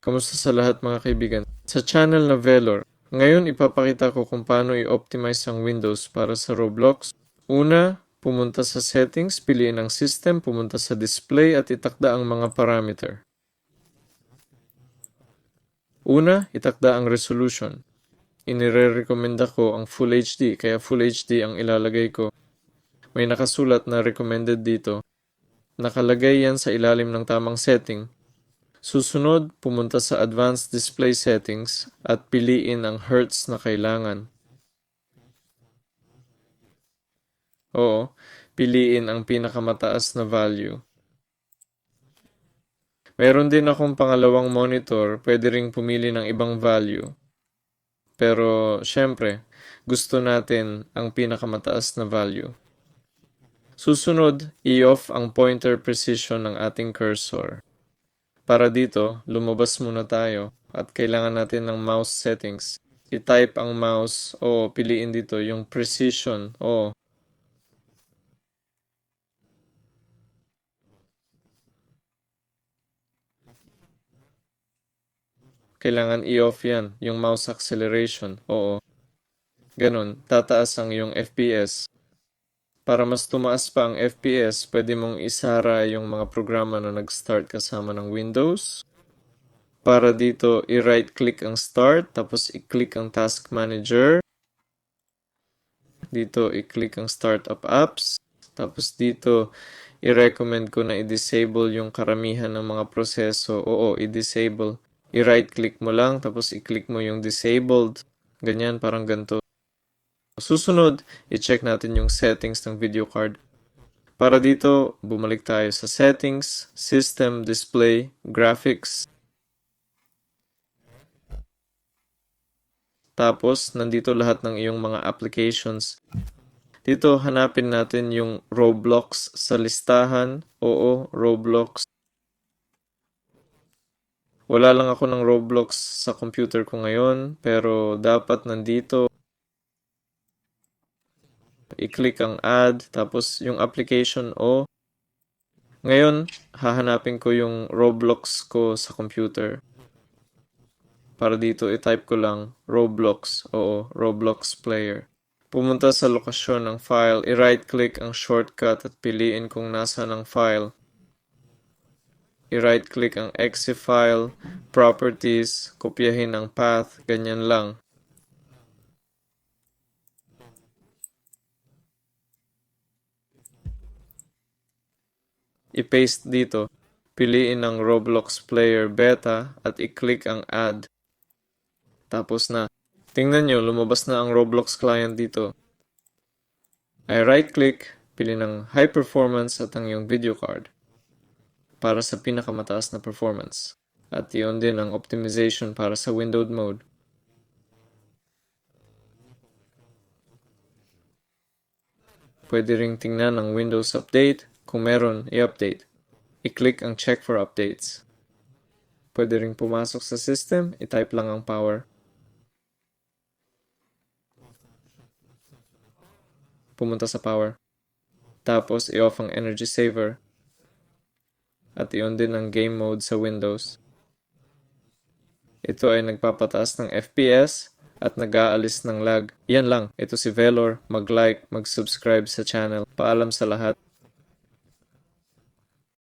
Kamusta sa lahat mga kaibigan? Sa channel na Velor, ngayon ipapakita ko kung paano i-optimize ang Windows para sa Roblox. Una, pumunta sa settings, piliin ang system, pumunta sa display at itakda ang mga parameter. Una, itakda ang resolution. Inire-recommenda ko ang Full HD, kaya Full HD ang ilalagay ko. May nakasulat na recommended dito. Nakalagay yan sa ilalim ng tamang setting. Susunod, pumunta sa Advanced Display Settings at piliin ang Hertz na kailangan. Oo, piliin ang pinakamataas na value. Meron din akong pangalawang monitor, pwede ring pumili ng ibang value. Pero, syempre, gusto natin ang pinakamataas na value. Susunod, i-off ang pointer precision ng ating cursor. Para dito, lumabas muna tayo at kailangan natin ng mouse settings. I-type ang mouse o piliin dito yung precision o kailangan i-off yan, yung mouse acceleration. Oo. Ganun, tataas ang yung FPS. Para mas tumaas pa ang FPS, pwede mong isara yung mga programa na nag-start kasama ng Windows. Para dito, i-right click ang start, tapos i-click ang task manager. Dito, i-click ang startup apps. Tapos dito, i-recommend ko na i-disable yung karamihan ng mga proseso. Oo, i-disable. I-right click mo lang, tapos i-click mo yung disabled. Ganyan, parang ganito. Susunod, i-check natin yung settings ng video card. Para dito, bumalik tayo sa settings, system, display, graphics. Tapos, nandito lahat ng iyong mga applications. Dito, hanapin natin yung Roblox sa listahan. Oo, Roblox. Wala lang ako ng Roblox sa computer ko ngayon, pero dapat nandito. I-click ang add, tapos yung application o. Ngayon, hahanapin ko yung Roblox ko sa computer. Para dito, i-type ko lang Roblox. Oo, Roblox player. Pumunta sa lokasyon ng file, i-right-click ang shortcut at piliin kung nasa ng file. I-right-click ang exe file, properties, kopyahin ang path, ganyan lang. I-paste dito. Piliin ang Roblox Player Beta at i-click ang Add. Tapos na. Tingnan nyo, lumabas na ang Roblox client dito. I right-click, pili ng High Performance at ang iyong video card para sa pinakamataas na performance. At iyon din ang optimization para sa windowed mode. Pwede ring tingnan ang Windows Update. Kung meron, i-update. I-click ang Check for Updates. Pwede ring pumasok sa system, i-type lang ang power. Pumunta sa power. Tapos, i-off ang energy saver. At iyon din ang game mode sa Windows. Ito ay nagpapataas ng FPS at nag-aalis ng lag. Yan lang. Ito si Velor. Mag-like, mag-subscribe sa channel. Paalam sa lahat.